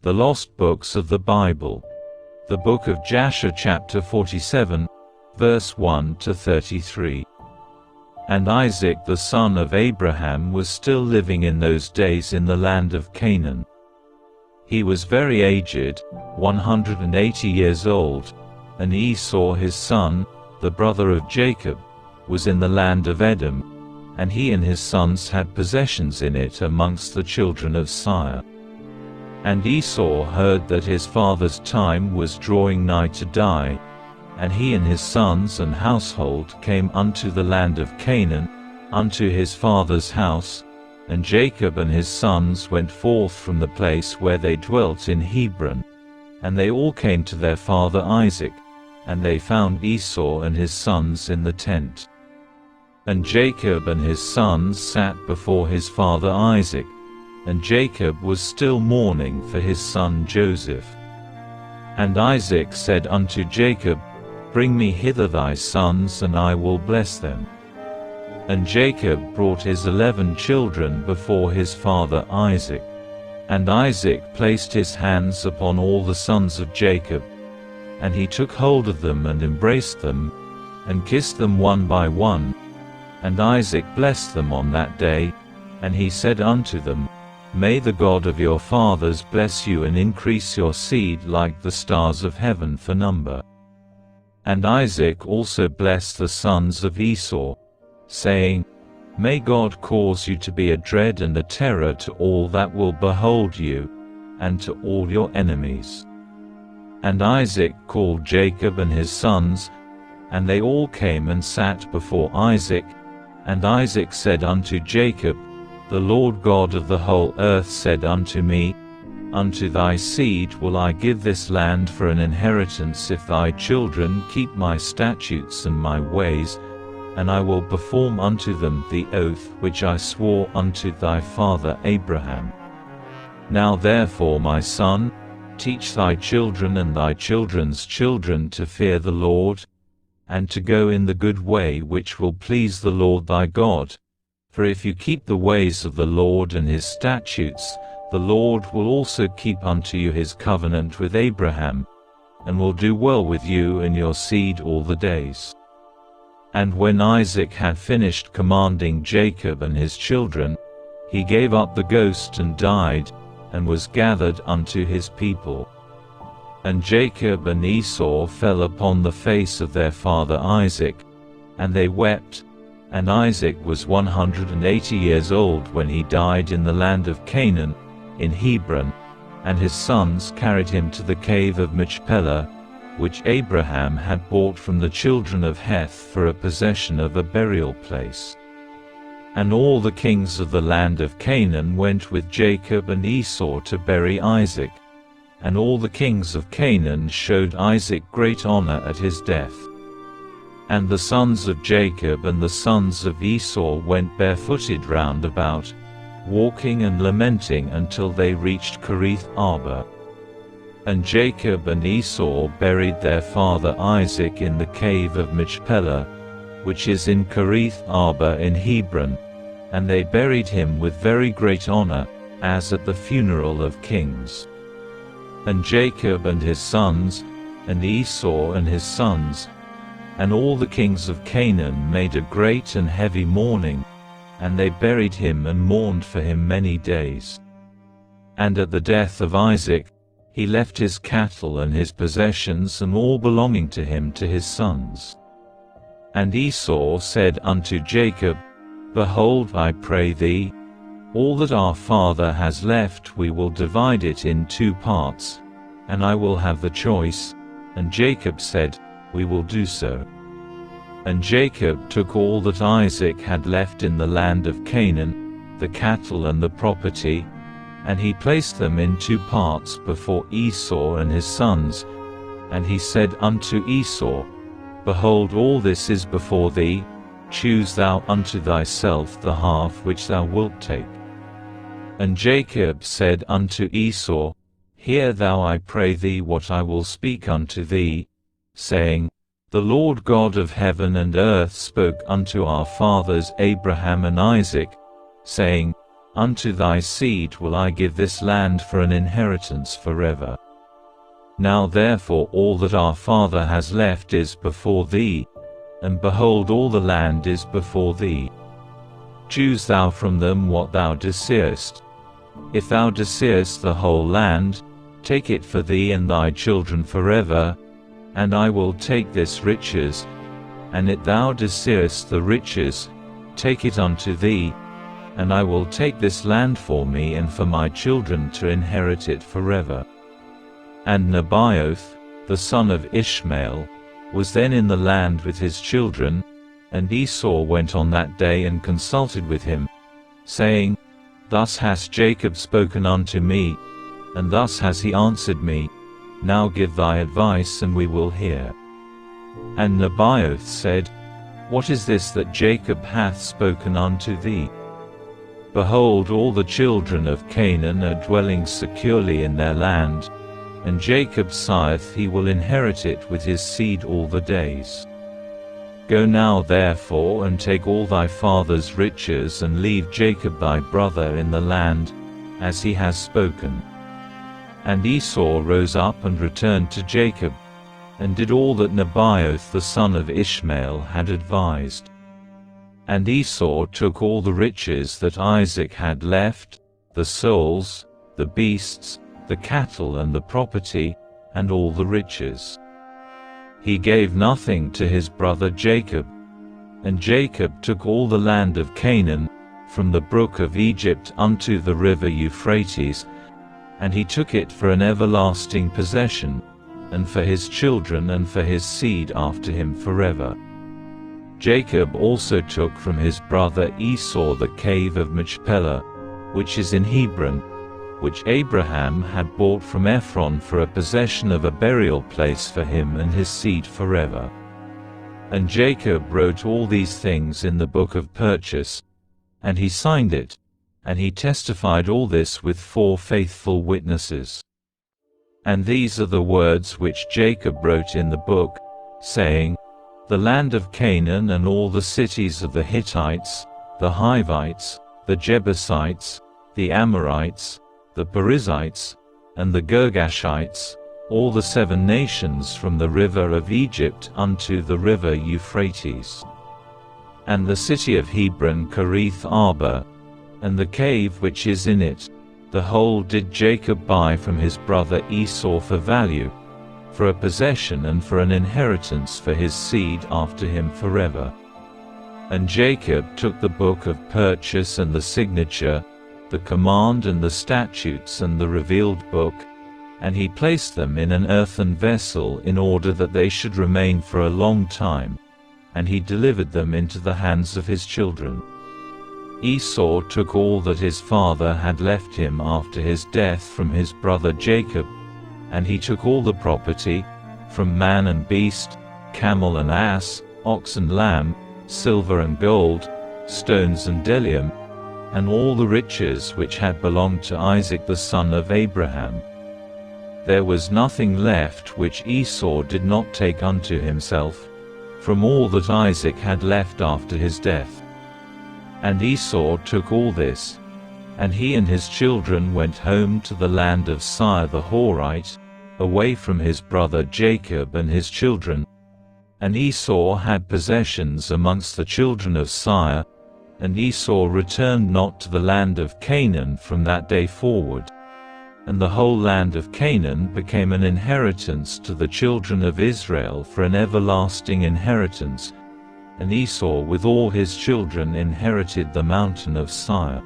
The Lost Books of the Bible. The Book of Jasher chapter 47, verse 1 to 33. And Isaac the son of Abraham was still living in those days in the land of Canaan. He was very aged, 180 years old, and Esau his son, the brother of Jacob, was in the land of Edom, and he and his sons had possessions in it amongst the children of Seir. And Esau heard that his father's time was drawing nigh to die, and he and his sons and household came unto the land of Canaan, unto his father's house, and Jacob and his sons went forth from the place where they dwelt in Hebron, and they all came to their father Isaac, and they found Esau and his sons in the tent. And Jacob and his sons sat before his father Isaac, and Jacob was still mourning for his son Joseph. And Isaac said unto Jacob, Bring me hither thy sons, and I will bless them. And Jacob brought his 11 children before his father Isaac. And Isaac placed his hands upon all the sons of Jacob, and he took hold of them and embraced them, and kissed them one by one. And Isaac blessed them on that day, and he said unto them, May the God of your fathers bless you and increase your seed like the stars of heaven for number. And Isaac also blessed the sons of Esau, saying, May God cause you to be a dread and a terror to all that will behold you, and to all your enemies. And Isaac called Jacob and his sons, and they all came and sat before Isaac. And Isaac said unto Jacob, The Lord God of the whole earth said unto me, Unto thy seed will I give this land for an inheritance if thy children keep my statutes and my ways, and I will perform unto them the oath which I swore unto thy father Abraham. Now therefore, my son, teach thy children and thy children's children to fear the Lord, and to go in the good way which will please the Lord thy God. For if you keep the ways of the Lord and his statutes, the Lord will also keep unto you his covenant with Abraham, and will do well with you and your seed all the days. And when Isaac had finished commanding Jacob and his children, he gave up the ghost and died, and was gathered unto his people. And Jacob and Esau fell upon the face of their father Isaac, and they wept. And Isaac was 180 years old when he died in the land of Canaan, in Hebron, and his sons carried him to the cave of Machpelah, which Abraham had bought from the children of Heth for a possession of a burial place. And all the kings of the land of Canaan went with Jacob and Esau to bury Isaac, and all the kings of Canaan showed Isaac great honor at his death. And the sons of Jacob and the sons of Esau went barefooted round about, walking and lamenting until they reached Kerith Arba. And Jacob and Esau buried their father Isaac in the cave of Machpelah, which is in Kerith Arba in Hebron, and they buried him with very great honor, as at the funeral of kings. And Jacob and his sons, and Esau and his sons, and all the kings of Canaan made a great and heavy mourning, and they buried him and mourned for him many days. And at the death of Isaac, he left his cattle and his possessions and all belonging to him to his sons. And Esau said unto Jacob, Behold, I pray thee, all that our father has left we will divide it in 2 parts, and I will have the choice. And Jacob said, We will do so. And Jacob took all that Isaac had left in the land of Canaan, the cattle and the property, and he placed them in 2 parts before Esau and his sons. And he said unto Esau, Behold, all this is before thee, choose thou unto thyself the half which thou wilt take. And Jacob said unto Esau, Hear thou, I pray thee, what I will speak unto thee, saying, The Lord God of heaven and earth spoke unto our fathers Abraham and Isaac, saying, unto thy seed will I give this land for an inheritance forever. Now therefore all that our father has left is before thee, and behold all the land is before thee. Choose thou from them what thou desirest. If thou desirest the whole land, take it for thee and thy children forever, and I will take this riches, and if thou desirest the riches, take it unto thee, and I will take this land for me and for my children to inherit it forever. And Nebaioth, the son of Ishmael, was then in the land with his children, and Esau went on that day and consulted with him, saying, Thus has Jacob spoken unto me, and thus has he answered me, now give thy advice and we will hear. And Nebaioth said, What is this that Jacob hath spoken unto thee? Behold, all the children of Canaan are dwelling securely in their land, and Jacob saith he will inherit it with his seed all the days. Go now therefore and take all thy father's riches and leave Jacob thy brother in the land, as he has spoken. And Esau rose up and returned to Jacob, and did all that Nebaioth the son of Ishmael had advised. And Esau took all the riches that Isaac had left, the souls, the beasts, the cattle and the property, and all the riches. He gave nothing to his brother Jacob. And Jacob took all the land of Canaan, from the brook of Egypt unto the river Euphrates, and he took it for an everlasting possession, and for his children and for his seed after him forever. Jacob also took from his brother Esau the cave of Machpelah, which is in Hebron, which Abraham had bought from Ephron for a possession of a burial place for him and his seed forever. And Jacob wrote all these things in the book of purchase, and he signed it, and he testified all this with 4 faithful witnesses. And these are the words which Jacob wrote in the book, saying, The land of Canaan and all the cities of the Hittites, the Hivites, the Jebusites, the Amorites, the Perizzites, and the Girgashites, all the 7 nations from the river of Egypt unto the river Euphrates. And the city of Hebron Kerith Arba, and the cave which is in it, the whole did Jacob buy from his brother Esau for value, for a possession and for an inheritance for his seed after him forever. And Jacob took the book of purchase and the signature, the command and the statutes and the revealed book, and he placed them in an earthen vessel in order that they should remain for a long time, and he delivered them into the hands of his children. Esau took all that his father had left him after his death from his brother Jacob, and he took all the property, from man and beast, camel and ass, ox and lamb, silver and gold, stones and bdellium, and all the riches which had belonged to Isaac the son of Abraham. There was nothing left which Esau did not take unto himself, from all that Isaac had left after his death. And Esau took all this, and he and his children went home to the land of Seir the Horite, away from his brother Jacob and his children. And Esau had possessions amongst the children of Seir, and Esau returned not to the land of Canaan from that day forward. And the whole land of Canaan became an inheritance to the children of Israel for an everlasting inheritance, and Esau with all his children inherited the mountain of Seir.